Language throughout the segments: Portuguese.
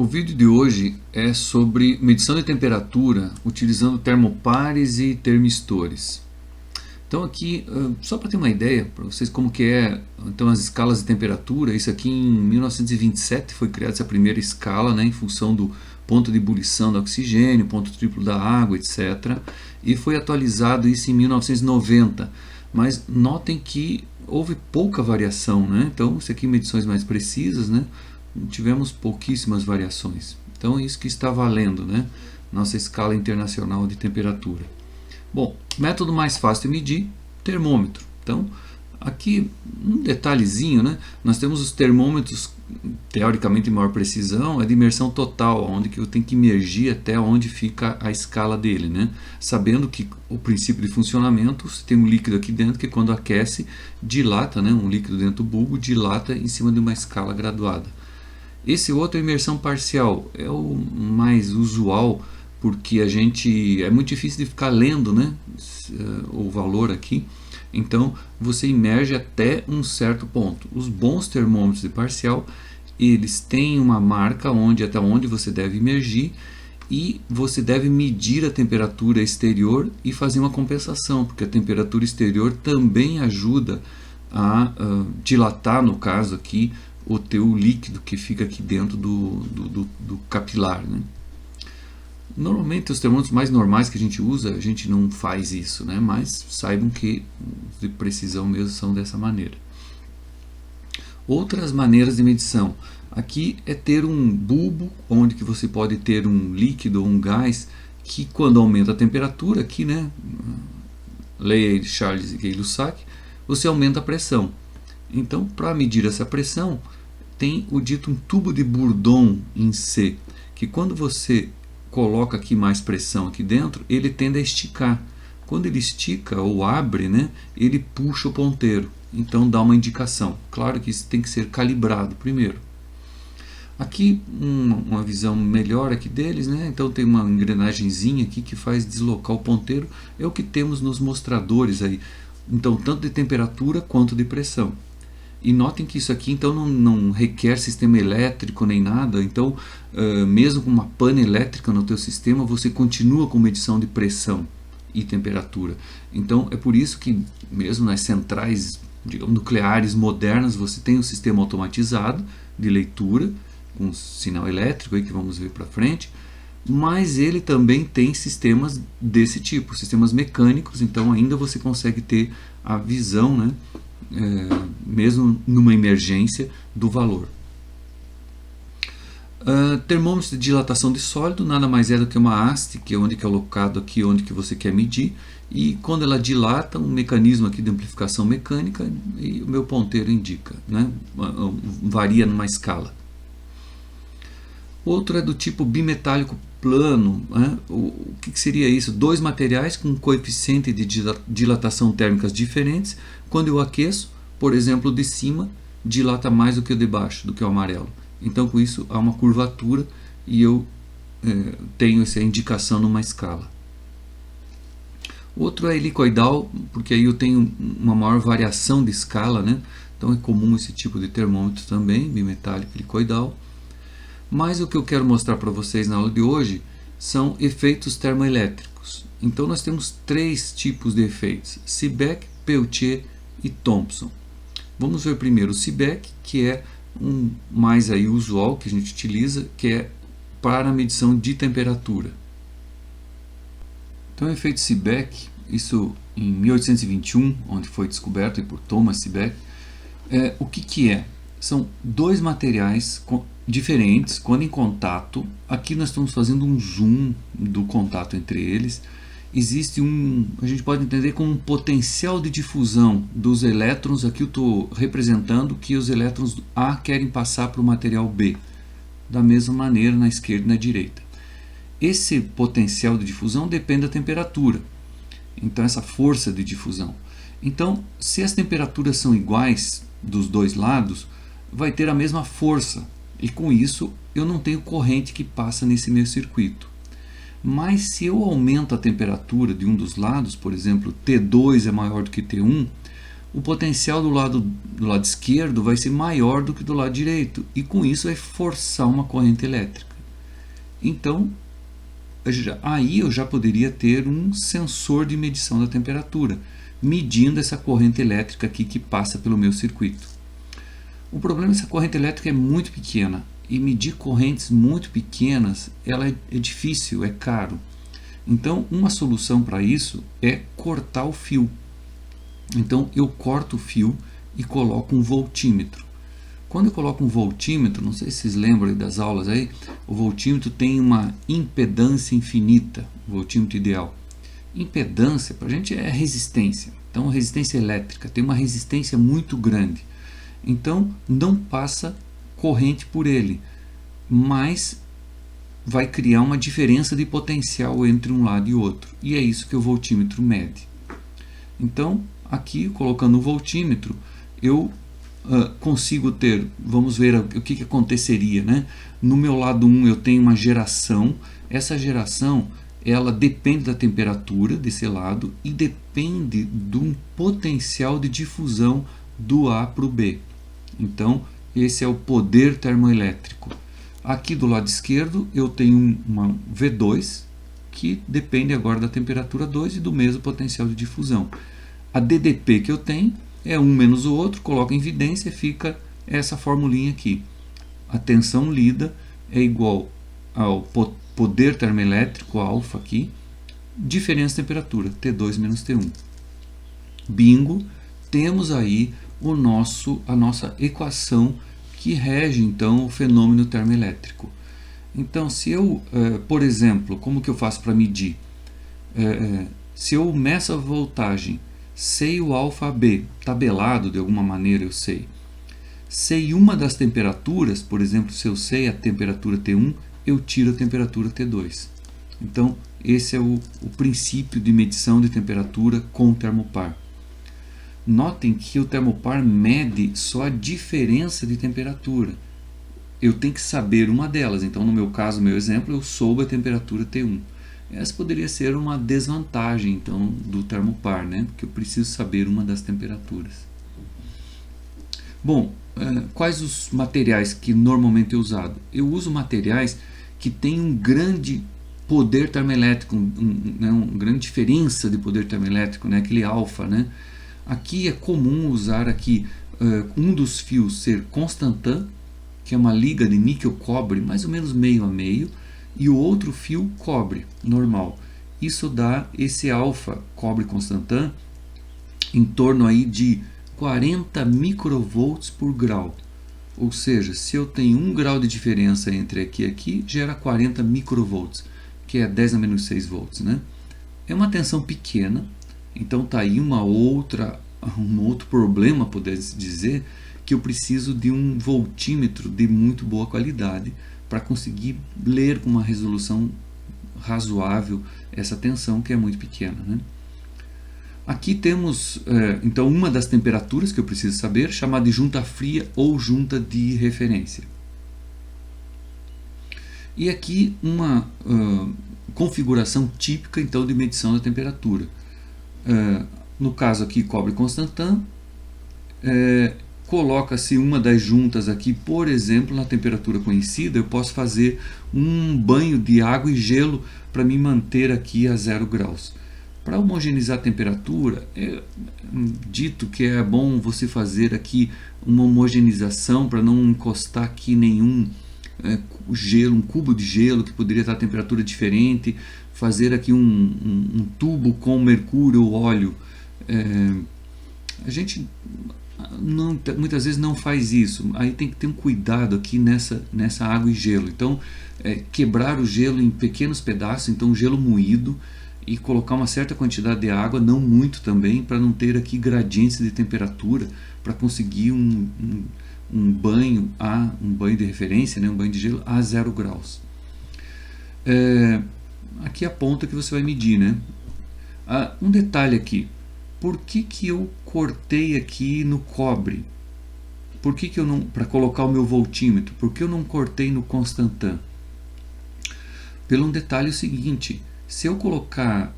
O vídeo de hoje é sobre medição de temperatura utilizando termopares e termistores. Então aqui, só para ter uma ideia, para vocês como que é então, as escalas de temperatura, isso aqui em 1927 foi criada essa primeira escala, né, em função do ponto de ebulição do oxigênio, ponto triplo da água, etc. E foi atualizado isso em 1990, mas notem que houve pouca variação, né? Então isso aqui medições mais precisas, né? Tivemos pouquíssimas variações. Então é isso que está valendo, né? Nossa escala internacional de temperatura. Bom, método mais fácil de medir, termômetro. Então, aqui um detalhezinho, né? Nós temos os termômetros teoricamente de maior precisão, é de imersão total, onde que eu tenho que imergir até onde fica a escala dele, né? Sabendo que o princípio de funcionamento, você tem um líquido aqui dentro que quando aquece, dilata, né? Um líquido dentro do bulbo dilata em cima de uma escala graduada. Esse outro é imersão parcial, é o mais usual, porque a gente é muito difícil de ficar lendo, né, o valor aqui. Então você imerge até um certo ponto. Os bons termômetros de parcial, eles têm uma marca até onde você deve imergir, e você deve medir a temperatura exterior e fazer uma compensação, porque a temperatura exterior também ajuda a dilatar, no caso aqui, o teu líquido que fica aqui dentro do capilar, né? Normalmente os termômetros mais normais que a gente usa, a gente não faz isso, né? Mas saibam que de precisão mesmo são dessa maneira. Outras maneiras de medição. Aqui é ter um bulbo, onde que você pode ter um líquido ou um gás, que quando aumenta a temperatura, aqui, né? Lei de Charles e Gay-Lussac, você aumenta a pressão. Então, para medir essa pressão, tem o dito um tubo de Bourdon em C, que quando você coloca aqui mais pressão aqui dentro, ele tende a esticar. Quando ele estica ou abre, né, ele puxa o ponteiro. Então dá uma indicação. Claro que isso tem que ser calibrado primeiro. Aqui uma visão melhor aqui deles, né? Então tem uma engrenagemzinha aqui que faz deslocar o ponteiro. É o que temos nos mostradores aí. Então tanto de temperatura quanto de pressão. E notem que isso aqui então não requer sistema elétrico nem nada. Então mesmo com uma pane elétrica no teu sistema, você continua com medição de pressão e temperatura. Então é por isso que mesmo nas centrais, digamos, nucleares modernas, você tem um sistema automatizado de leitura com sinal elétrico aí que vamos ver para frente, mas ele também tem sistemas desse tipo, sistemas mecânicos. Então ainda você consegue ter a visão, né, mesmo numa emergência, do valor. Termômetro de dilatação de sólido nada mais é do que uma haste, que é onde que é alocado aqui, onde que você quer medir, e quando ela dilata, um mecanismo aqui de amplificação mecânica, e o meu ponteiro indica, né? Varia numa escala. Outro é do tipo bimetálico plano, né? O que seria isso? Dois materiais com coeficiente de dilatação térmicas diferentes. Quando eu aqueço, por exemplo, o de cima dilata mais do que o de baixo, do que o amarelo. Então com isso há uma curvatura e eu tenho essa indicação numa escala. Outro é helicoidal, porque aí eu tenho uma maior variação de escala, né? Então é comum esse tipo de termômetro também, bimetálico helicoidal. Mas o que eu quero mostrar para vocês na aula de hoje são efeitos termoelétricos. Então nós temos três tipos de efeitos: Seebeck, Peltier e Thomson. Vamos ver primeiro o Seebeck, que é um mais aí usual que a gente utiliza, que é para a medição de temperatura. Então o efeito Seebeck, isso em 1821, onde foi descoberto por Thomas Seebeck, o que é? São dois materiais diferentes, quando em contato. Aqui nós estamos fazendo um zoom do contato entre eles. Existe a gente pode entender como um potencial de difusão dos elétrons. Aqui eu estou representando que os elétrons A querem passar para o material B, da mesma maneira na esquerda e na direita. Esse potencial de difusão depende da temperatura, então essa força de difusão. Então, se as temperaturas são iguais dos dois lados, vai ter a mesma força, e com isso eu não tenho corrente que passa nesse meu circuito. Mas se eu aumento a temperatura de um dos lados, por exemplo, T2 é maior do que T1, o potencial do lado esquerdo vai ser maior do que do lado direito, e com isso vai forçar uma corrente elétrica. Então, aí eu já poderia ter um sensor de medição da temperatura, medindo essa corrente elétrica aqui que passa pelo meu circuito. O problema é que essa corrente elétrica é muito pequena, e medir correntes muito pequenas ela é difícil, é caro. Então, uma solução para isso é cortar o fio. Então, eu corto o fio e coloco um voltímetro. Quando eu coloco um voltímetro, não sei se vocês lembram das aulas aí, o voltímetro tem uma impedância infinita, o voltímetro ideal. Impedância, para a gente, é resistência. Então, resistência elétrica tem uma resistência muito grande. Então, não passa corrente por ele, mas vai criar uma diferença de potencial entre um lado e outro. E é isso que o voltímetro mede. Então, aqui, colocando o voltímetro, eu consigo ter, vamos ver o que aconteceria, né? No meu lado 1 eu tenho uma geração, essa geração ela depende da temperatura desse lado e depende do potencial de difusão do A para o B. Então, esse é o poder termoelétrico. Aqui do lado esquerdo eu tenho uma V2, que depende agora da temperatura 2 e do mesmo potencial de difusão. A DDP que eu tenho é um menos o outro, coloca em evidência e fica essa formulinha aqui. A tensão lida é igual ao poder termoelétrico, alfa aqui, diferença de temperatura, T2 menos T1. Bingo, temos aí a nossa equação que rege então o fenômeno termoelétrico. Então, se eu, por exemplo, como que eu faço para medir? Se eu meço a voltagem, sei o alfa B, tabelado de alguma maneira eu sei. Sei uma das temperaturas, por exemplo, se eu sei a temperatura T1, eu tiro a temperatura T2. Então, esse é o princípio de medição de temperatura com termopar. Notem que o termopar mede só a diferença de temperatura. Eu tenho que saber uma delas. Então, no meu caso, meu exemplo, eu soube a temperatura T1. Essa poderia ser uma desvantagem então do termopar, né? Porque eu preciso saber uma das temperaturas. Bom, quais os materiais que normalmente é usado? Eu uso materiais que têm um grande poder termoelétrico, uma grande diferença de poder termoelétrico, né? Aquele alfa, né? Aqui é comum usar aqui um dos fios ser constantan, que é uma liga de níquel-cobre, mais ou menos meio a meio, e o outro fio cobre, normal. Isso dá esse alfa cobre constantan em torno aí de 40 microvolts por grau. Ou seja, se eu tenho 1 grau de diferença entre aqui e aqui, gera 40 microvolts, que é 10 a menos 6 volts, né? É uma tensão pequena, então está aí um outro problema, pode-se dizer, que eu preciso de um voltímetro de muito boa qualidade para conseguir ler com uma resolução razoável essa tensão que é muito pequena, né? Aqui temos então uma das temperaturas que eu preciso saber, chamada de junta fria ou junta de referência. E aqui uma configuração típica então de medição da temperatura. No caso aqui cobre constantan, coloca-se uma das juntas aqui, por exemplo, na temperatura conhecida, eu posso fazer um banho de água e gelo para me manter aqui a 0 graus. Para homogeneizar a temperatura, é dito que é bom você fazer aqui uma homogeneização para não encostar aqui nenhum gelo, um cubo de gelo que poderia estar a temperatura diferente, fazer aqui um tubo com mercúrio ou óleo. A gente muitas vezes não faz isso, aí tem que ter um cuidado aqui nessa água e gelo. Então, quebrar o gelo em pequenos pedaços, então gelo moído, e colocar uma certa quantidade de água, não muito também, para não ter aqui gradientes de temperatura, para conseguir um banho de referência, né, um banho de gelo a 0 graus. Aqui a ponta que você vai medir, né? Um detalhe aqui, por que eu cortei aqui no cobre? Por que eu não, para colocar o meu voltímetro, por que eu não cortei no constantan? Pelo um detalhe seguinte, Se eu colocar,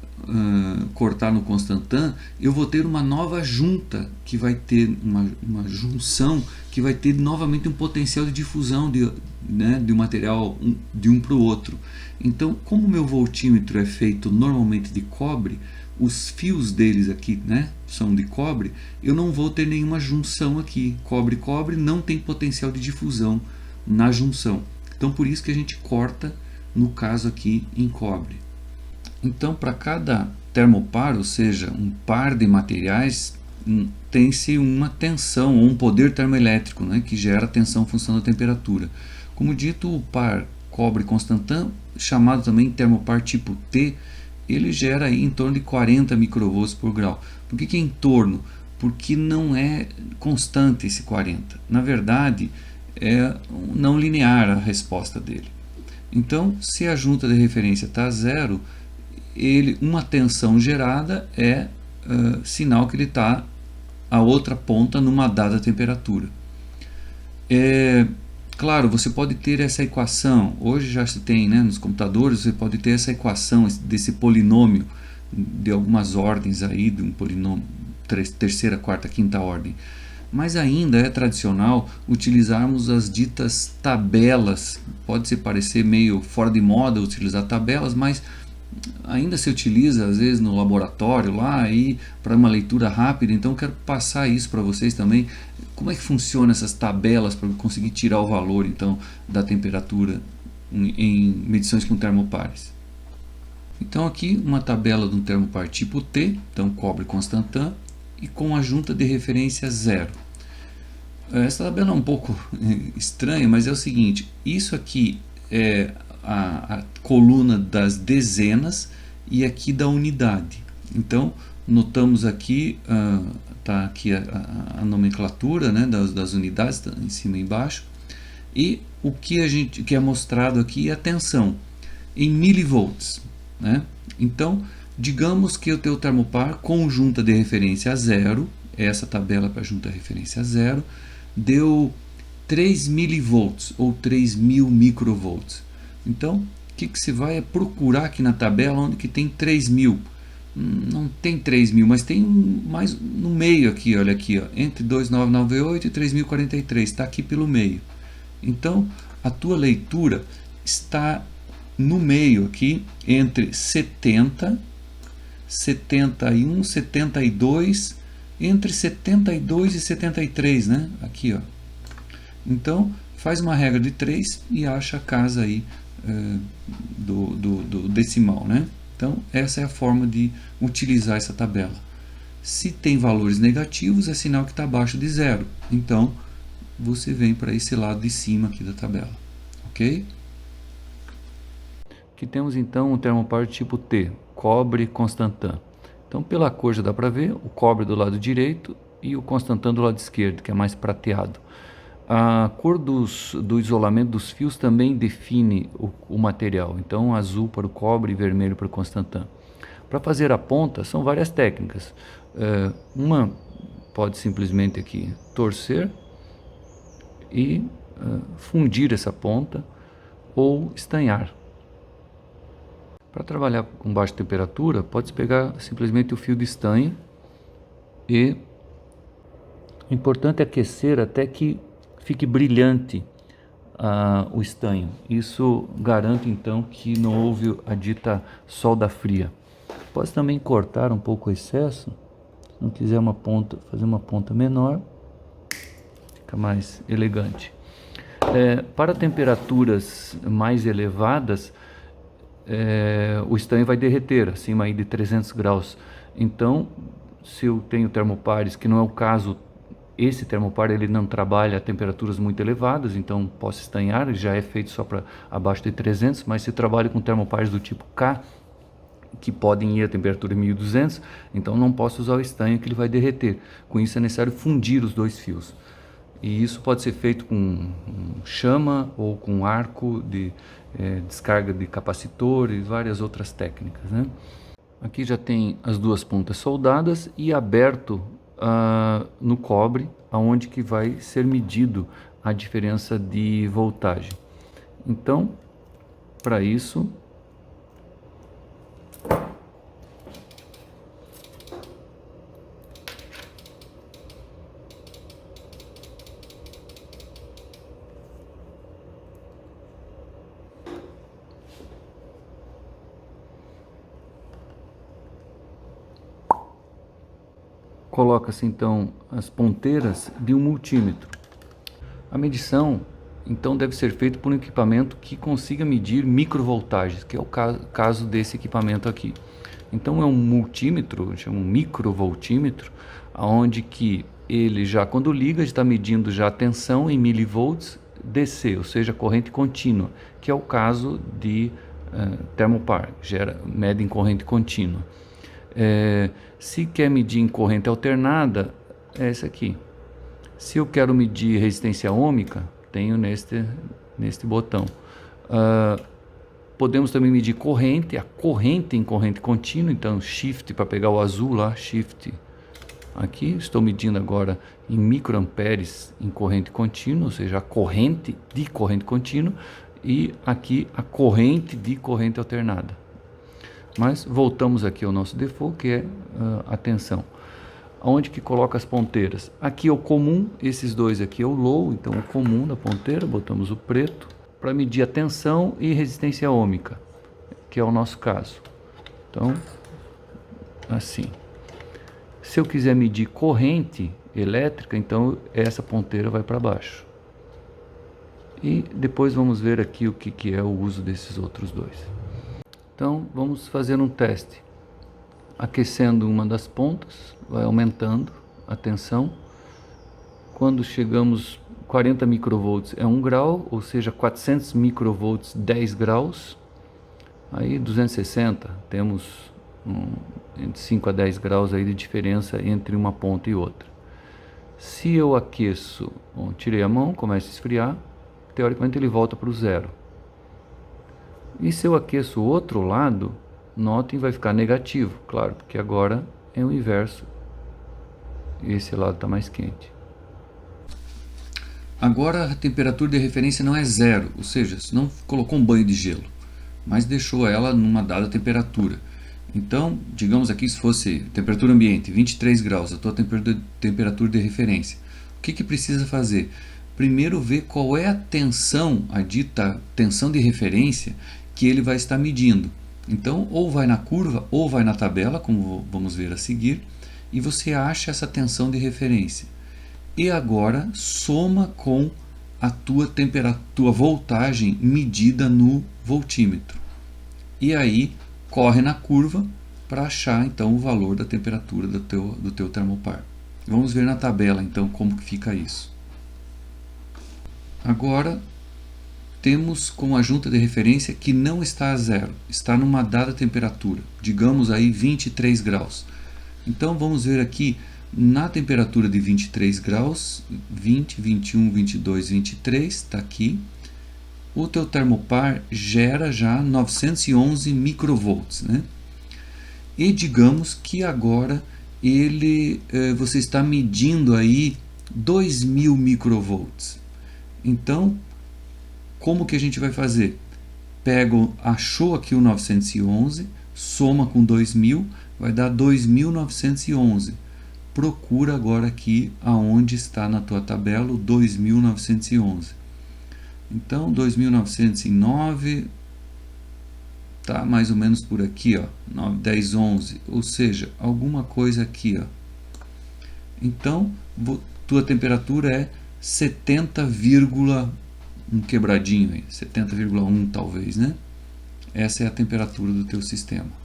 cortar no Constantan, eu vou ter uma nova junta, que vai ter uma junção, que vai ter novamente um potencial de difusão de um material de um para o outro. Então, como o meu voltímetro é feito normalmente de cobre, os fios deles aqui, né, são de cobre, eu não vou ter nenhuma junção aqui. Cobre-cobre não tem potencial de difusão na junção. Então, por isso que a gente corta, no caso aqui, em cobre. Então, para cada termopar, ou seja, um par de materiais, tem-se uma tensão ou um poder termoelétrico, né, que gera tensão em função da temperatura. Como dito, o par cobre-Constantan, chamado também termopar tipo T, ele gera aí em torno de 40 microvolts por grau. Por que em torno? Porque não é constante esse 40. Na verdade, é não linear a resposta dele. Então, se a junta de referência está a zero, uma tensão gerada é sinal que ele está a outra ponta numa dada temperatura. Claro, você pode ter essa equação, hoje já se tem, né, nos computadores, você pode ter essa equação desse polinômio de algumas ordens aí, de um polinômio terceira, quarta, quinta ordem. Mas ainda é tradicional utilizarmos as ditas tabelas. Pode parecer meio fora de moda utilizar tabelas, mas ainda se utiliza às vezes no laboratório lá aí para uma leitura rápida. Então quero passar isso para vocês também. Como é que funciona essas tabelas para conseguir tirar o valor então da temperatura em medições com termopares? Então aqui uma tabela de um termopar tipo T, então cobre Constantan, e com a junta de referência zero. Essa tabela é um pouco estranha, mas é o seguinte: isso aqui é a coluna das dezenas e aqui da unidade. Então notamos aqui, tá aqui a nomenclatura, né, das unidades, tá em cima e embaixo, e o que é mostrado aqui é a tensão em milivolts, né? Então digamos que o teu termopar com junta de referência a zero, essa tabela para junta de referência a zero, deu 3 milivolts ou 3.000 microvolts. Então, o que você vai procurar aqui na tabela onde que tem 3.000? Não tem 3.000, mas tem mais no meio aqui, olha aqui, ó, entre 2.998 e 3.043, está aqui pelo meio. Então, a tua leitura está no meio aqui, entre 70, 71, 72, entre 72 e 73, né? Aqui, ó. Então, faz uma regra de 3 e acha a casa aí do decimal, né? Então, essa é a forma de utilizar essa tabela. Se tem valores negativos, é sinal que está abaixo de zero. Então, você vem para esse lado de cima aqui da tabela, ok? Aqui temos então o termopar tipo T, cobre Constantan. Então, pela cor já dá para ver o cobre do lado direito e o Constantan do lado esquerdo, que é mais prateado. A cor do isolamento dos fios também define o material. Então, azul para o cobre e vermelho para o Constantan. Para fazer a ponta, são várias técnicas. Uma pode simplesmente aqui torcer e fundir essa ponta ou estanhar. Para trabalhar com baixa temperatura, pode pegar simplesmente o fio de estanho e o importante é aquecer até que fique brilhante o estanho. Isso garante então que não houve a dita solda fria. Pode também cortar um pouco o excesso, se não quiser uma ponta, fazer uma ponta menor, fica mais elegante. Para temperaturas mais elevadas, o estanho vai derreter, acima aí de 300 graus. Então, se eu tenho termopares, que não é o caso, esse termopar ele não trabalha a temperaturas muito elevadas, então posso estanhar, ele já é feito só para abaixo de 300, mas se trabalho com termopares do tipo K, que podem ir a temperatura 1200, então não posso usar o estanho que ele vai derreter. Com isso é necessário fundir os dois fios. E isso pode ser feito com chama ou com arco de descarga de capacitor e várias outras técnicas, né? Aqui já tem as duas pontas soldadas e aberto no cobre, aonde que vai ser medido a diferença de voltagem. Então, para isso, coloca-se então as ponteiras de um multímetro. A medição então deve ser feita por um equipamento que consiga medir microvoltagens, que é o caso desse equipamento aqui. Então é um multímetro, chama um microvoltímetro, onde que ele já quando liga está medindo já a tensão em milivolts DC, ou seja, corrente contínua, que é o caso de termopar, mede em corrente contínua. Se quer medir em corrente alternada, é esse aqui. Se eu quero medir resistência ohmica, tenho neste botão. Podemos também medir corrente, a corrente em corrente contínua, então shift para pegar o azul lá, shift. Aqui estou medindo agora em microamperes em corrente contínua, ou seja, a corrente de corrente contínua, e aqui a corrente de corrente alternada. Mas voltamos aqui ao nosso default, que é a tensão. Onde que coloca as ponteiras? Aqui é o comum, esses dois aqui é o low, então o comum da ponteira, botamos o preto, para medir a tensão e resistência ohmica, que é o nosso caso. Então, assim. Se eu quiser medir corrente elétrica, então essa ponteira vai para baixo. E depois vamos ver aqui o que é o uso desses outros dois. Então, vamos fazer um teste. Aquecendo uma das pontas, vai aumentando a tensão. Quando chegamos 40 microvolts é 1 grau, ou seja, 400 microvolts 10 graus. Aí 260, temos entre 5 a 10 graus aí de diferença entre uma ponta e outra. Se eu aqueço, tirei a mão, começa a esfriar, teoricamente ele volta para o zero. E se eu aqueço o outro lado, notem, vai ficar negativo, claro, porque agora é o inverso. Esse lado está mais quente. Agora a temperatura de referência não é zero, ou seja, não colocou um banho de gelo, mas deixou ela numa dada temperatura. Então, digamos aqui, se fosse temperatura ambiente, 23 graus, a tua temperatura de referência. O que precisa fazer? Primeiro ver qual é a tensão, a dita tensão de referência, que ele vai estar medindo. Então, ou vai na curva, ou vai na tabela, como vamos ver a seguir, e você acha essa tensão de referência. E agora, soma com a tua voltagem medida no voltímetro. E aí, corre na curva para achar então o valor da temperatura do teu termopar. Vamos ver na tabela então como que fica isso. Agora temos com a junta de referência que não está a zero, está numa dada temperatura, digamos aí 23 graus. Então vamos ver aqui na temperatura de 23 graus, 20, 21, 22, 23, está aqui. O teu termopar gera já 911 microvolts, né? E digamos que agora você está medindo aí 2000 microvolts. Então, como que a gente vai fazer? Achou aqui o 911, soma com 2000, vai dar 2911. Procura agora aqui aonde está na tua tabela o 2911. Então, 2909 tá mais ou menos por aqui, ó, 9, 10, 11, ou seja, alguma coisa aqui, ó. Então, tua temperatura é 70, um quebradinho aí, 70,1 talvez, né? Essa é a temperatura do teu sistema.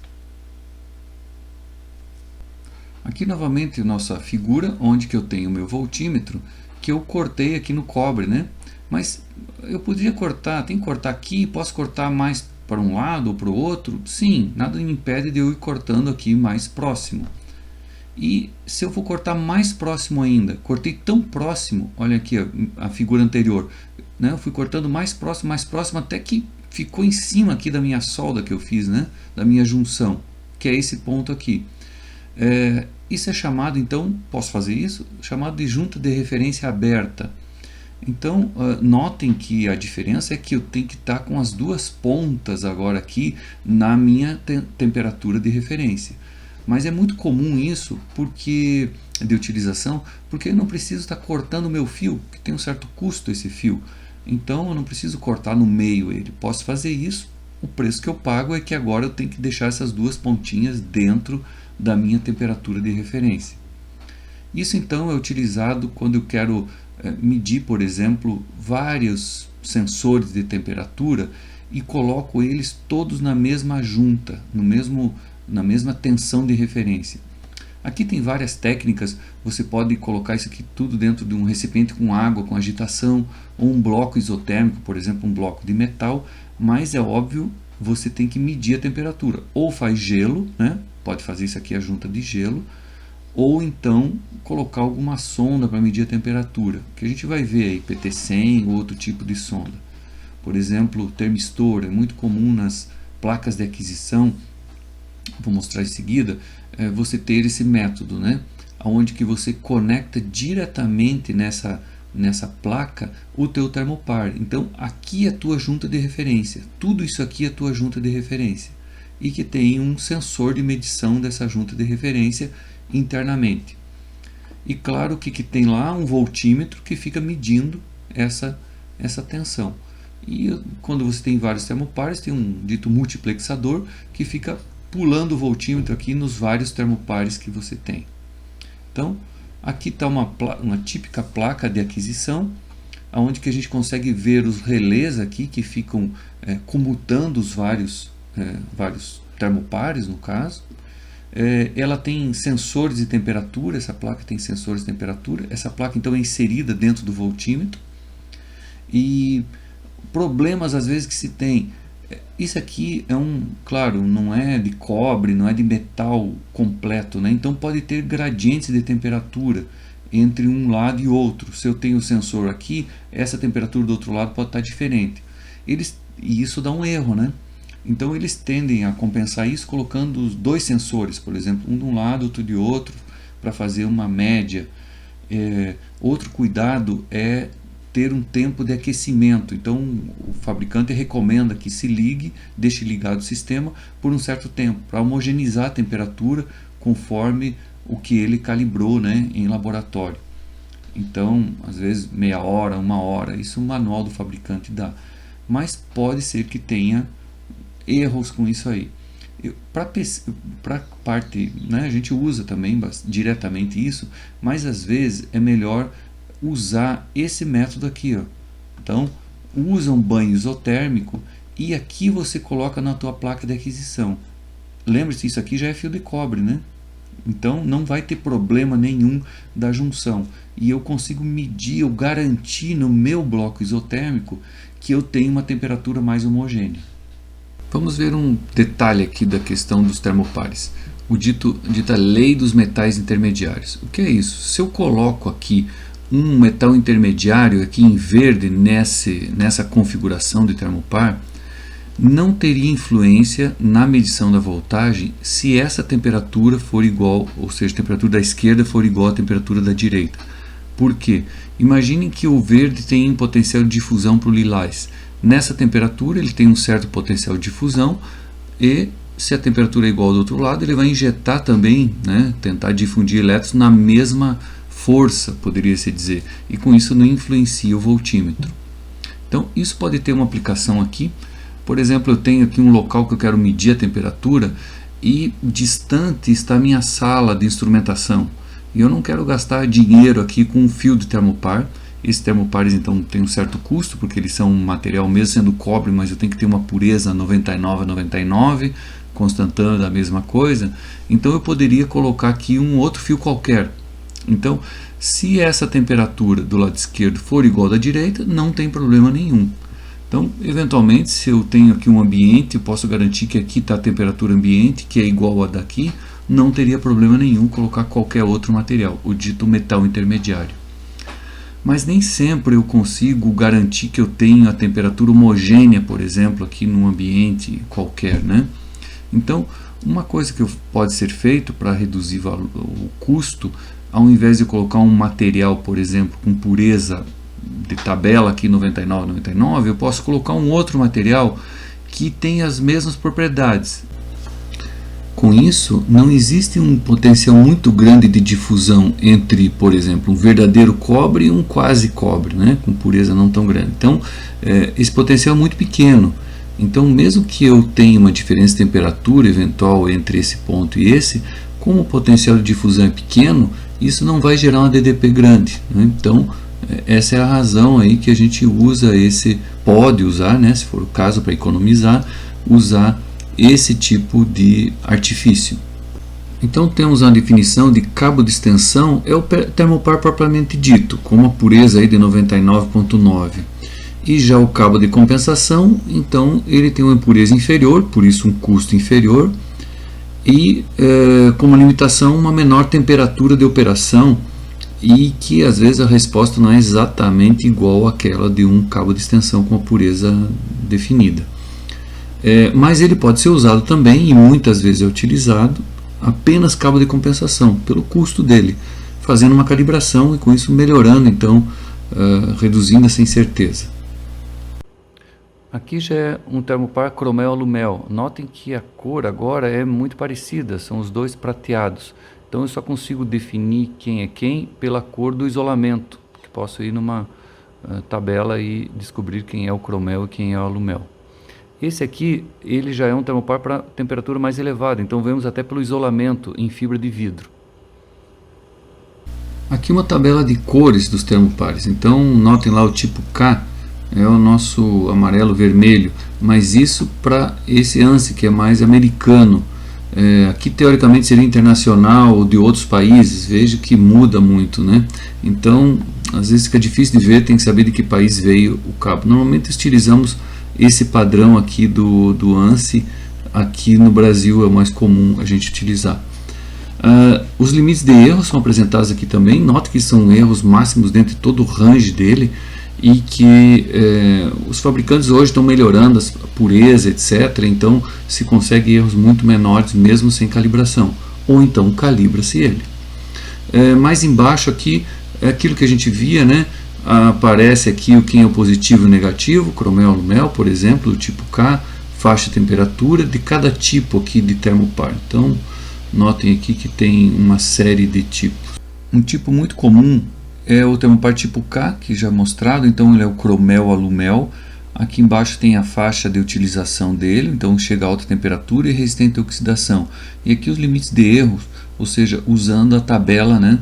Aqui novamente a nossa figura, onde que eu tenho o meu voltímetro, que eu cortei aqui no cobre, né? Mas eu poderia cortar, tem que cortar aqui, posso cortar mais para um lado ou para o outro? Sim, nada me impede de eu ir cortando aqui mais próximo. E se eu for cortar mais próximo ainda, cortei tão próximo, olha aqui a figura anterior, né? Eu fui cortando mais próximo, até que ficou em cima aqui da minha solda que eu fiz, né? Da minha junção, que é esse ponto aqui. Isso é chamado, então, posso fazer isso? Chamado de junta de referência aberta. Então, notem que a diferença é que eu tenho que estar com as duas pontas agora aqui na minha temperatura de referência. Mas é muito comum isso de utilização, porque eu não preciso estar cortando o meu fio, que tem um certo custo esse fio. Então, eu não preciso cortar no meio ele. Posso fazer isso. O preço que eu pago é que agora eu tenho que deixar essas duas pontinhas dentro da minha temperatura de referência. Isso então é utilizado quando eu quero medir, por exemplo, vários sensores de temperatura e coloco eles todos na mesma junta, na mesma tensão de referência. Aqui tem várias técnicas, você pode colocar isso aqui tudo dentro de um recipiente com água, com agitação, ou um bloco isotérmico, por exemplo, um bloco de metal, mas é óbvio, você tem que medir a temperatura. Ou faz gelo, né? Pode fazer isso aqui a junta de gelo, ou então colocar alguma sonda para medir a temperatura, que a gente vai ver aí, PT100 ou outro tipo de sonda. Por exemplo, o termistor é muito comum nas placas de aquisição, vou mostrar em seguida, você ter esse método, né? Onde que você conecta diretamente nessa placa o teu termopar. Então aqui é a tua junta de referência, tudo isso aqui é a tua junta de referência, e que tem um sensor de medição dessa junta de referência internamente. E claro que tem lá um voltímetro que fica medindo essa tensão. E quando você tem vários termopares, tem um dito multiplexador que fica pulando o voltímetro aqui nos vários termopares que você tem. Então aqui está uma típica placa de aquisição, onde que a gente consegue ver os relés aqui que ficam comutando os vários termopares, no caso. Ela tem sensores de temperatura, essa placa tem sensores de temperatura, essa placa então é inserida dentro do voltímetro. E problemas às vezes que se tem, isso aqui claro, não é de cobre, não é de metal completo, né? Então pode ter gradientes de temperatura entre um lado e outro. Se eu tenho o sensor aqui, essa temperatura do outro lado pode estar diferente. E isso dá um erro, né? Então eles tendem a compensar isso colocando os dois sensores, por exemplo, um de um lado, outro de outro, para fazer uma média. Outro cuidado é ter um tempo de aquecimento. Então o fabricante recomenda que se ligue, deixe ligado o sistema por um certo tempo, para homogeneizar a temperatura conforme o que ele calibrou, né, em laboratório. Então, às vezes meia hora, uma hora, isso o manual do fabricante dá. Mas pode ser que tenha erros com isso aí. Para parte, né, a gente usa também diretamente isso, mas às vezes é melhor usar esse método aqui, ó. Então usa um banho isotérmico e aqui você coloca na tua placa de aquisição. Lembre-se, isso aqui já é fio de cobre, né? Então não vai ter problema nenhum da junção, e eu consigo medir, eu garantir no meu bloco isotérmico que eu tenho uma temperatura mais homogênea. Vamos ver um detalhe aqui da questão dos termopares, dita lei dos metais intermediários. O que é isso? Se eu coloco aqui um metal intermediário aqui em verde nessa configuração de termopar, não teria influência na medição da voltagem se essa temperatura for igual, ou seja, a temperatura da esquerda for igual à temperatura da direita. Por quê? Imaginem que o verde tem um potencial de difusão para o lilás. Nessa temperatura ele tem um certo potencial de difusão, e se a temperatura é igual do outro lado, ele vai injetar também, né, tentar difundir elétrons na mesma força, poderia se dizer, e com isso não influencia o voltímetro. Então isso pode ter uma aplicação aqui. Por exemplo, eu tenho aqui um local que eu quero medir a temperatura e distante está a minha sala de instrumentação, e eu não quero gastar dinheiro aqui com um fio de termopar. Esses termopares então têm um certo custo, porque eles são um material, mesmo sendo cobre, mas eu tenho que ter uma pureza 99,99, constantando a mesma coisa. Então eu poderia colocar aqui um outro fio qualquer. Então, se essa temperatura do lado esquerdo for igual à da direita, não tem problema nenhum. Então, eventualmente, se eu tenho aqui um ambiente, eu posso garantir que aqui está a temperatura ambiente, que é igual a daqui, não teria problema nenhum colocar qualquer outro material, o dito metal intermediário. Mas nem sempre eu consigo garantir que eu tenho a temperatura homogênea, por exemplo, aqui num ambiente qualquer, né? Então, uma coisa que pode ser feito para reduzir o custo, ao invés de colocar um material, por exemplo, com pureza de tabela aqui 99,99, eu posso colocar um outro material que tem as mesmas propriedades. Com isso, não existe um potencial muito grande de difusão entre, por exemplo, um verdadeiro cobre e um quase cobre, né, com pureza não tão grande. Então, esse potencial é muito pequeno. Então, mesmo que eu tenha uma diferença de temperatura eventual entre esse ponto e esse, como o potencial de difusão é pequeno, isso não vai gerar uma DDP grande, né? Então essa é a razão aí que a gente usa pode usar, né, se for o caso, para economizar, usar esse tipo de artifício. Então temos a definição de cabo de extensão, é o termopar propriamente dito, com uma pureza aí de 99,9. E já o cabo de compensação, então ele tem uma impureza inferior, por isso um custo inferior, e como limitação uma menor temperatura de operação, e que às vezes a resposta não é exatamente igual àquela de um cabo de extensão com a pureza definida. Mas ele pode ser usado também, e muitas vezes é utilizado, apenas cabo de compensação, pelo custo dele, fazendo uma calibração e com isso melhorando, então, reduzindo essa incerteza. Aqui já é um termopar cromel-alumel. Notem que a cor agora é muito parecida, são os dois prateados. Então eu só consigo definir quem é quem pela cor do isolamento, que posso ir numa tabela e descobrir quem é o cromel e quem é o alumel. Esse aqui, ele já é um termopar para temperatura mais elevada, então vemos até pelo isolamento em fibra de vidro. Aqui uma tabela de cores dos termopares. Então notem lá o tipo K, é o nosso amarelo-vermelho, mas isso para esse ANSI que é mais americano. Aqui teoricamente seria internacional ou de outros países, veja que muda muito, né? Então às vezes fica difícil de ver, tem que saber de que país veio o cabo. Normalmente utilizamos esse padrão aqui do ANSI, aqui no Brasil é o mais comum a gente utilizar. Os limites de erro são apresentados aqui também, note que são erros máximos dentro de todo o range dele, e que os fabricantes hoje estão melhorando a pureza, etc. Então se consegue erros muito menores mesmo sem calibração, ou então calibra-se ele. Mais embaixo aqui é aquilo que a gente via, né? Aparece aqui quem é o positivo e o negativo, cromel-alumel, por exemplo, do tipo K, faixa de temperatura de cada tipo aqui de termopar. Então notem aqui que tem uma série de tipos. Um tipo muito comum é o termopar tipo K, que já é mostrado, então ele é o cromel-alumel. Aqui embaixo tem a faixa de utilização dele, então chega a alta temperatura e resistente à oxidação. E aqui os limites de erros, ou seja, usando a tabela, né,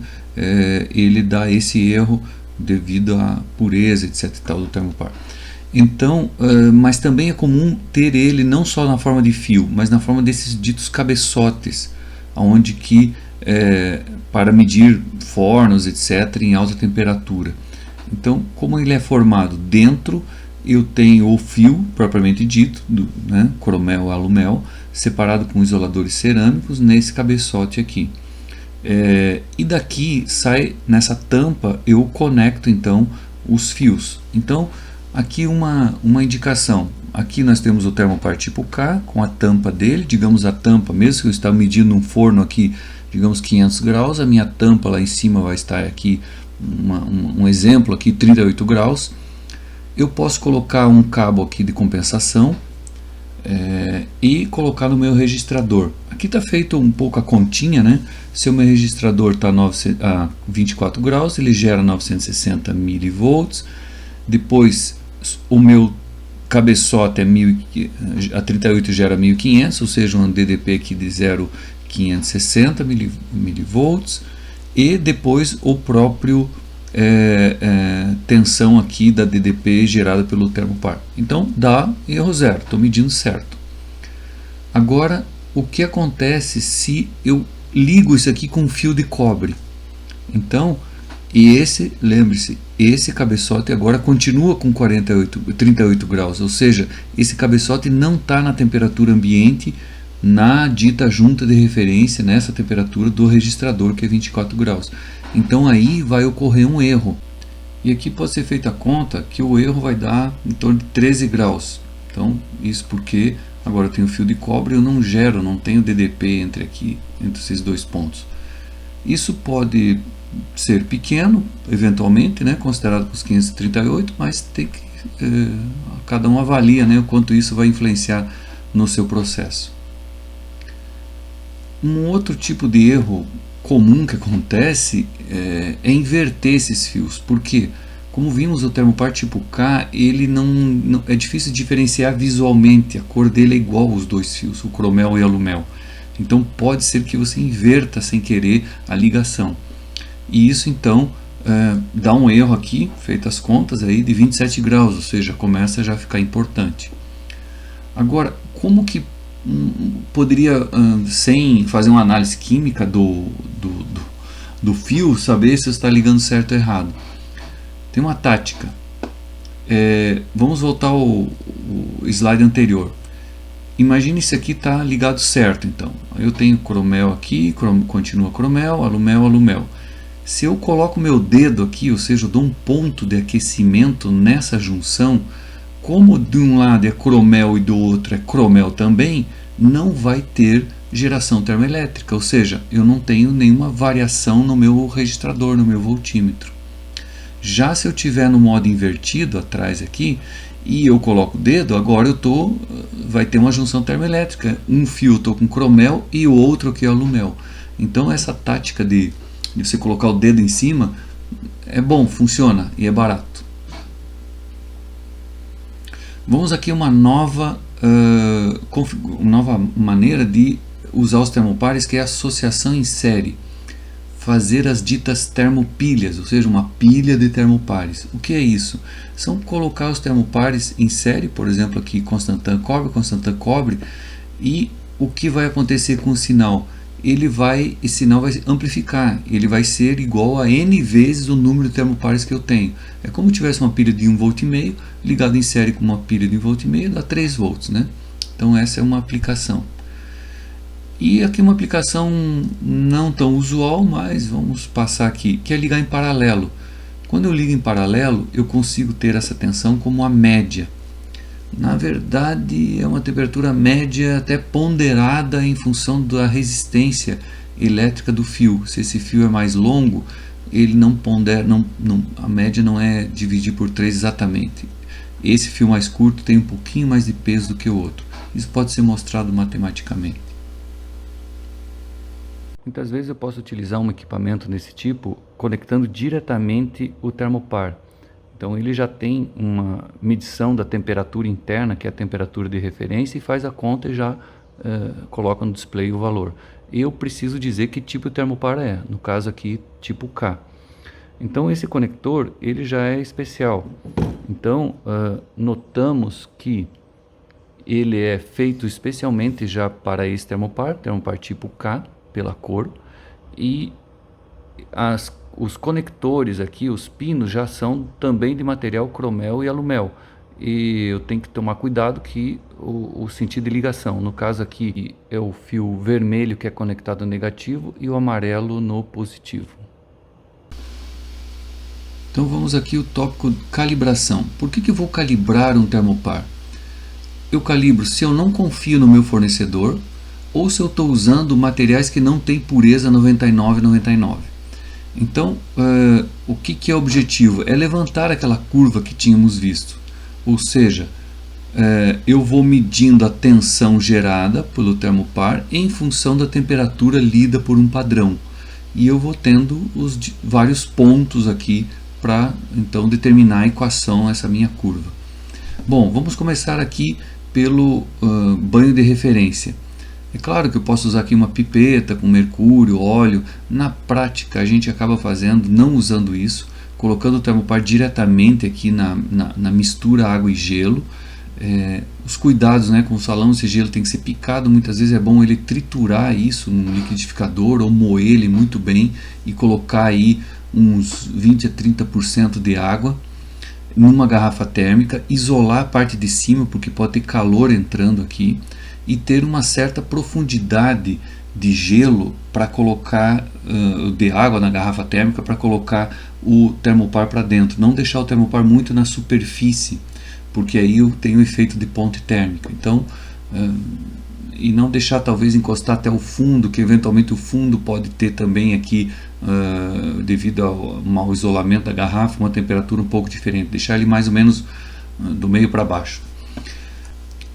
ele dá esse erro devido à pureza, etc. tal do termopar. Então, mas também é comum ter ele não só na forma de fio, mas na forma desses ditos cabeçotes, onde que para medir fornos, etc., em alta temperatura. Então, como ele é formado dentro, eu tenho o fio propriamente dito, né, cromel-alumel, separado com isoladores cerâmicos nesse cabeçote aqui. E daqui sai, nessa tampa, eu conecto então os fios. Então, aqui uma indicação. Aqui nós temos o termopar tipo K com a tampa dele, digamos a tampa, mesmo que eu estou medindo um forno aqui, digamos 500 graus, a minha tampa lá em cima vai estar aqui, um exemplo aqui, 38 graus. Eu posso colocar um cabo aqui de compensação e colocar no meu registrador. Aqui está feito um pouco a continha, né? Se o meu registrador está a 24 graus, ele gera 960 mV. Depois o meu cabeçote a 38 gera 1500, ou seja, um DDP aqui de 0,560 mV, e depois o próprio tensão aqui da DDP gerada pelo termopar. Então dá erro zero, estou medindo certo. Agora, o que acontece se eu ligo isso aqui com um fio de cobre? Então, lembre-se, esse cabeçote agora continua com 38 graus, ou seja, esse cabeçote não está na temperatura ambiente, na dita junta de referência, nessa temperatura do registrador, que é 24 graus. Então aí vai ocorrer um erro. E aqui pode ser feita a conta que o erro vai dar em torno de 13 graus. Então, isso porque agora eu tenho fio de cobre, eu não tenho DDP entre esses dois pontos. Isso pode ser pequeno, eventualmente, né, considerado por 538, mas tem que, cada um avalia, né, o quanto isso vai influenciar no seu processo. Um outro tipo de erro comum que acontece é inverter esses fios. Por quê? Como vimos, o termopar tipo K, ele não é difícil de diferenciar visualmente, a cor dele é igual aos dois fios, o cromel e o alumel. Então pode ser que você inverta sem querer a ligação. e isso então dá um erro aqui, feitas as contas aí, de 27 graus, ou seja, começa a já ficar importante. Agora, como que poderia, sem fazer uma análise química do fio, saber se está ligando certo ou errado? Tem uma tática. Vamos voltar ao slide anterior. Imagine se aqui está ligado certo, então. Eu tenho cromel aqui, continua cromel, alumel, alumel. Se eu coloco meu dedo aqui, ou seja, eu dou um ponto de aquecimento nessa junção, como de um lado é cromel e do outro é cromel também, não vai ter geração termoelétrica, ou seja, eu não tenho nenhuma variação no meu registrador, no meu voltímetro. Já se eu tiver no modo invertido atrás aqui, e eu coloco o dedo, agora vai ter uma junção termoelétrica. Um fio eu estou com cromel e o outro aqui é alumel. Então essa tática de você colocar o dedo em cima é bom, funciona e é barato. Vamos aqui a uma nova maneira de usar os termopares, que é a associação em série. Fazer as ditas termopilhas, ou seja, uma pilha de termopares. O que é isso? São colocar os termopares em série, por exemplo aqui Constantan cobre, e o que vai acontecer com o sinal? Esse sinal vai amplificar, ele vai ser igual a n vezes o número de termopares que eu tenho. É como se tivesse uma pilha de 1,5 V ligada em série com uma pilha de 1,5 V, dá 3 volts, né? Então essa é uma aplicação. E aqui uma aplicação não tão usual, mas vamos passar aqui, que é ligar em paralelo. Quando eu ligo em paralelo, eu consigo ter essa tensão como a média. Na verdade, é uma temperatura média até ponderada em função da resistência elétrica do fio. Se esse fio é mais longo, ele não pondera, a média não é dividir por 3 exatamente. Esse fio mais curto tem um pouquinho mais de peso do que o outro. Isso pode ser mostrado matematicamente. Muitas vezes eu posso utilizar um equipamento desse tipo conectando diretamente o termopar. Então ele já tem uma medição da temperatura interna, que é a temperatura de referência, e faz a conta e já coloca no display o valor. Eu preciso dizer que tipo de termopar é, no caso aqui tipo K. Então esse conector ele já é especial. Então notamos que ele é feito especialmente já para esse termopar tipo K, pela cor, e os conectores aqui, os pinos, já são também de material cromel e alumel, e eu tenho que tomar cuidado que o sentido de ligação, no caso aqui é o fio vermelho que é conectado no negativo e o amarelo no positivo. Então vamos aqui o tópico calibração. Por que eu vou calibrar um termopar? Eu calibro se eu não confio no meu fornecedor, ou se eu estou usando materiais que não têm pureza 99,99. Então, o que é o objetivo? É levantar aquela curva que tínhamos visto. Ou seja, eu vou medindo a tensão gerada pelo termopar em função da temperatura lida por um padrão. E eu vou tendo os vários pontos aqui para então determinar a equação, essa minha curva. Bom, vamos começar aqui pelo banho de referência. É claro que eu posso usar aqui uma pipeta com mercúrio, óleo. Na prática a gente acaba não usando isso, colocando o termopar diretamente aqui na mistura água e gelo. Os cuidados, né, com o salão, esse gelo tem que ser picado, muitas vezes é bom ele triturar isso num liquidificador ou moer ele muito bem e colocar aí uns 20 a 30% de água numa garrafa térmica, isolar a parte de cima porque pode ter calor entrando aqui, e ter uma certa profundidade de gelo para colocar de água na garrafa térmica para colocar o termopar para dentro, não deixar o termopar muito na superfície, porque aí eu tenho o efeito de ponte térmica. Então, e não deixar talvez encostar até o fundo, que eventualmente o fundo pode ter também aqui, devido ao mau isolamento da garrafa, uma temperatura um pouco diferente, deixar ele mais ou menos do meio para baixo.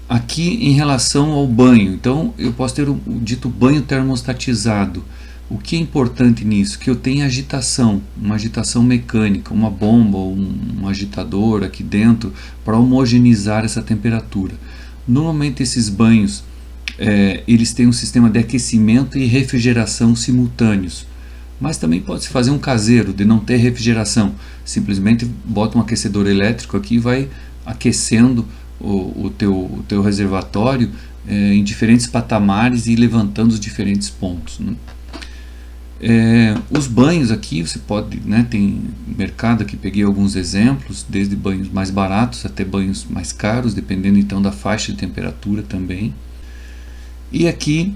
Aqui em relação ao banho, então eu posso ter o dito banho termostatizado. O que é importante nisso? Que eu tenha agitação, uma agitação mecânica, uma bomba ou um agitador aqui dentro para homogeneizar essa temperatura. Normalmente esses banhos eles têm um sistema de aquecimento e refrigeração simultâneos. Mas também pode-se fazer um caseiro, de não ter refrigeração. Simplesmente bota um aquecedor elétrico aqui e vai aquecendo o teu reservatório em diferentes patamares e levantando os diferentes pontos, né? Os banhos aqui, você pode, né, tem mercado aqui, peguei alguns exemplos, desde banhos mais baratos até banhos mais caros, dependendo então da faixa de temperatura também. E aqui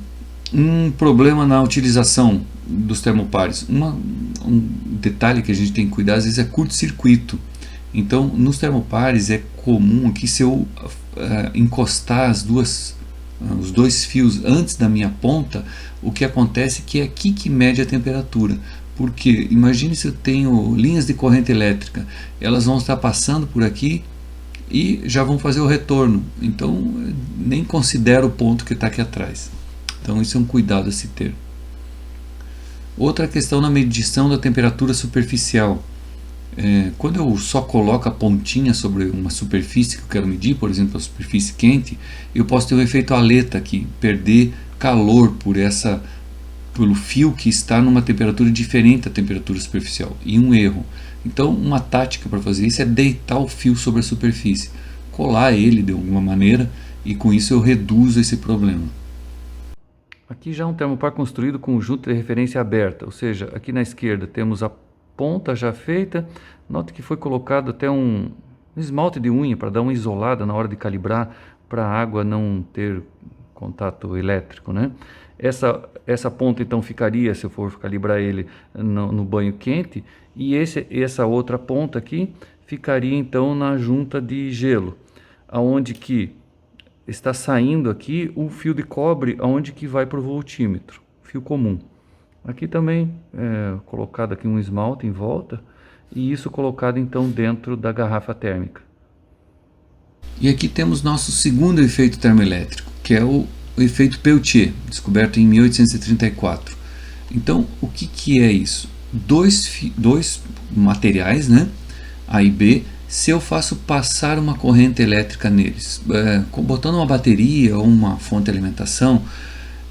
um problema na utilização dos termopares. Um detalhe que a gente tem que cuidar às vezes é curto-circuito. Então, nos termopares é comum que se eu encostar os dois fios antes da minha ponta, o que acontece é que é aqui que mede a temperatura. Porque imagine se eu tenho linhas de corrente elétrica, elas vão estar passando por aqui e já vão fazer o retorno. Então, nem considero o ponto que está aqui atrás. Então, isso é um cuidado a se ter. Outra questão na medição da temperatura superficial. Quando eu só coloco a pontinha sobre uma superfície que eu quero medir, por exemplo, a superfície quente, eu posso ter um efeito aleta aqui, perder calor pelo fio que está numa temperatura diferente da temperatura superficial, e um erro. Então, uma tática para fazer isso é deitar o fio sobre a superfície, colar ele de alguma maneira, e com isso eu reduzo esse problema. Aqui já é um termopar construído com conjunto de referência aberta, ou seja, aqui na esquerda temos a ponta já feita. Note que foi colocado até um esmalte de unha para dar uma isolada na hora de calibrar, para a água não ter contato elétrico, né? Essa ponta então ficaria, se eu for calibrar ele, no banho quente, e essa outra ponta aqui ficaria então na junta de gelo, aonde que está saindo aqui o fio de cobre, aonde que vai para o voltímetro, fio comum. Aqui também colocado aqui um esmalte em volta, e isso colocado então dentro da garrafa térmica. E aqui temos nosso segundo efeito termoelétrico, que é o efeito Peltier, descoberto em 1834. Então, o que é isso? Dois materiais, né, A e B, se eu faço passar uma corrente elétrica neles, botando uma bateria ou uma fonte de alimentação,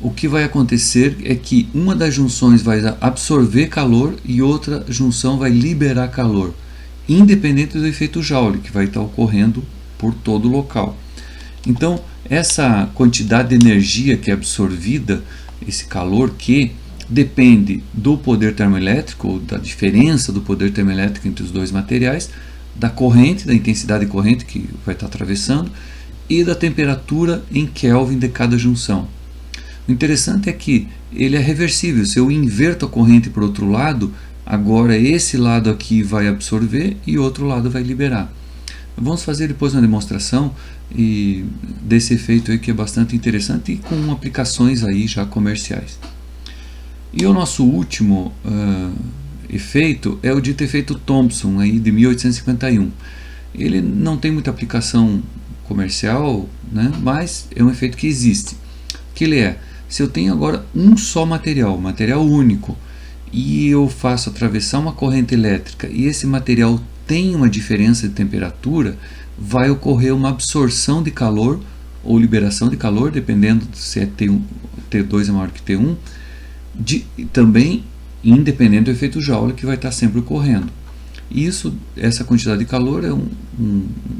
o que vai acontecer é que uma das junções vai absorver calor e outra junção vai liberar calor, independente do efeito Joule, que vai estar ocorrendo por todo o local. Então, essa quantidade de energia que é absorvida, esse calor que depende do poder termoelétrico, ou da diferença do poder termoelétrico entre os dois materiais, da corrente, da intensidade de corrente que vai estar atravessando, e da temperatura em Kelvin de cada junção. O interessante é que ele é reversível. Se eu inverto a corrente para o outro lado, agora esse lado aqui vai absorver e o outro lado vai liberar. Vamos fazer depois uma demonstração desse efeito aí, que é bastante interessante e com aplicações aí já comerciais. E o nosso último efeito é o dito efeito Thomson aí de 1851. Ele não tem muita aplicação comercial, né, mas é um efeito que existe. Que ele é: se eu tenho agora um só material único, e eu faço atravessar uma corrente elétrica e esse material tem uma diferença de temperatura, vai ocorrer uma absorção de calor ou liberação de calor, dependendo se é T1, T2 é maior que T1, também independente do efeito Joule, que vai estar sempre ocorrendo. Essa quantidade de calor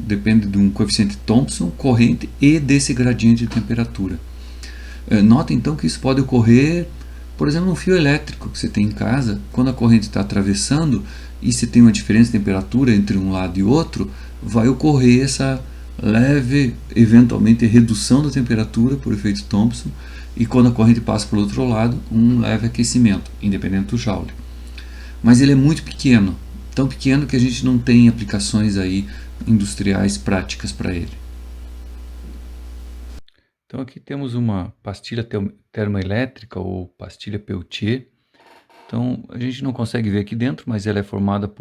depende de um coeficiente Thomson, corrente e desse gradiente de temperatura. Nota então que isso pode ocorrer, por exemplo, no fio elétrico que você tem em casa, quando a corrente está atravessando e se tem uma diferença de temperatura entre um lado e outro, vai ocorrer essa leve, eventualmente, redução da temperatura por efeito Thomson, e quando a corrente passa pelo outro lado, um leve aquecimento, independente do Joule. Mas ele é muito pequeno, tão pequeno que a gente não tem aplicações aí industriais práticas para ele. Então aqui temos uma pastilha termoelétrica ou pastilha Peltier. Então a gente não consegue ver aqui dentro, mas ela é formada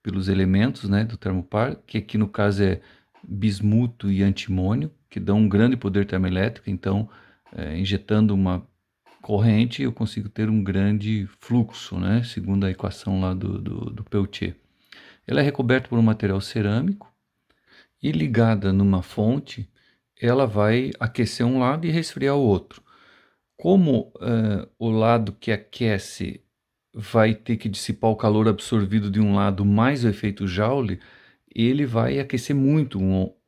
pelos elementos, né, do termopar, que aqui no caso é bismuto e antimônio, que dão um grande poder termoelétrico. Então injetando uma corrente eu consigo ter um grande fluxo, né, segundo a equação lá do Peltier. Ela é recoberta por um material cerâmico e ligada numa fonte, ela vai aquecer um lado e resfriar o outro. Como o lado que aquece vai ter que dissipar o calor absorvido de um lado mais o efeito Joule, ele vai aquecer muito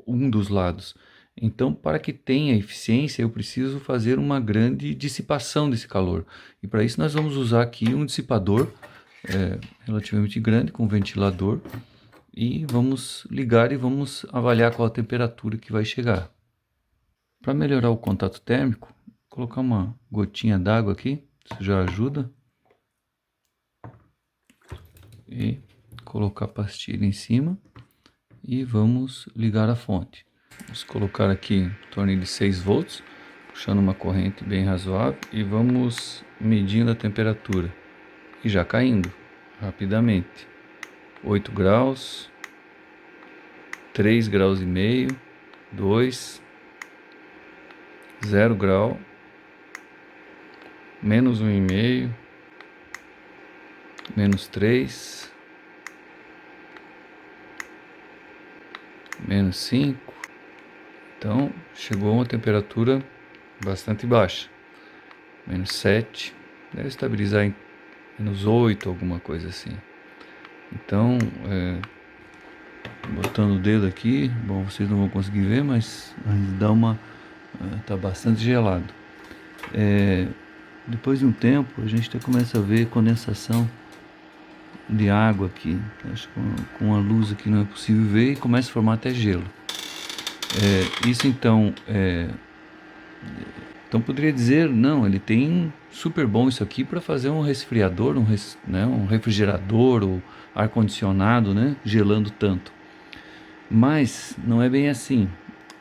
um dos lados. Então, para que tenha eficiência, eu preciso fazer uma grande dissipação desse calor. E para isso nós vamos usar aqui um dissipador relativamente grande, com ventilador, e vamos ligar e vamos avaliar qual a temperatura que vai chegar. Para melhorar o contato térmico, vou colocar uma gotinha d'água aqui, isso já ajuda. E colocar a pastilha em cima e vamos ligar a fonte. Vamos colocar aqui em torno de 6 volts, puxando uma corrente bem razoável e vamos medindo a temperatura. E já caindo rapidamente. 8 graus, 3 graus e meio, 2, 0 grau, menos 1,5, menos 3, menos 5. Então chegou a uma temperatura bastante baixa, menos 7, deve estabilizar em menos 8, alguma coisa assim. Então botando o dedo aqui, bom, vocês não vão conseguir ver, mas dá uma tá bastante gelado. Depois de um tempo a gente começa a ver condensação de água aqui. Acho que com a luz aqui não é possível ver, e começa a formar até gelo. Isso então poderia dizer, não, ele tem super bom isso aqui para fazer um resfriador, um refrigerador ou ar condicionado, né, gelando tanto. Mas não é bem assim.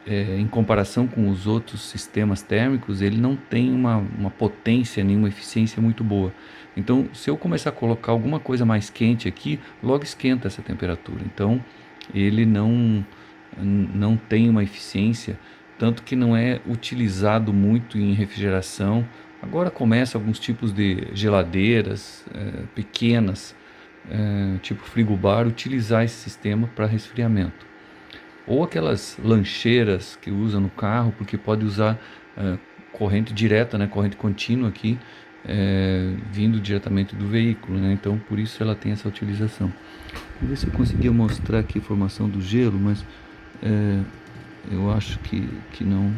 Em comparação com os outros sistemas térmicos, ele não tem uma potência, nenhuma eficiência muito boa. Então, se eu começar a colocar alguma coisa mais quente aqui, logo esquenta essa temperatura. Então, ele não tem uma eficiência, tanto que não é utilizado muito em refrigeração. Agora começa alguns tipos de geladeiras pequenas, tipo frigobar, utilizar esse sistema para resfriamento. Ou aquelas lancheiras que usa no carro, porque pode usar corrente direta, né, corrente contínua aqui, vindo diretamente do veículo, né? Então por isso ela tem essa utilização. Vou ver se eu conseguia mostrar aqui a formação do gelo, mas eu acho que não,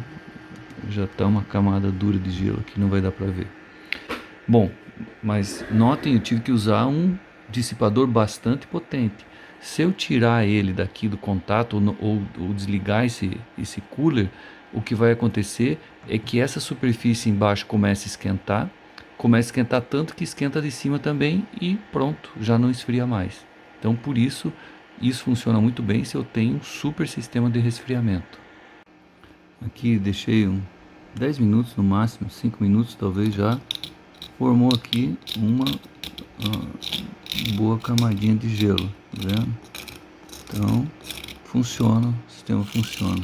já está uma camada dura de gelo aqui, não vai dar para ver. Bom, mas notem, eu tive que usar um dissipador bastante potente. Se eu tirar ele daqui do contato ou desligar esse cooler, o que vai acontecer é que essa superfície embaixo começa a esquentar tanto que esquenta de cima também e pronto, já não esfria mais. Então por isso funciona muito bem se eu tenho um super sistema de resfriamento. Aqui deixei 10 minutos no máximo, 5 minutos talvez, já formou aqui uma boa camadinha de gelo, tá vendo? Então funciona, o sistema funciona.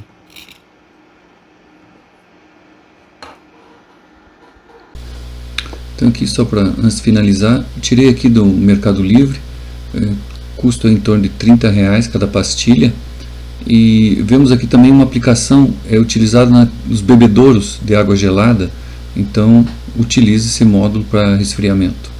Então aqui, só para antes de finalizar, tirei aqui do Mercado Livre, custa em torno de R$30 cada pastilha, e vemos aqui também uma aplicação utilizada nos bebedouros de água gelada. Então utilize esse módulo para resfriamento.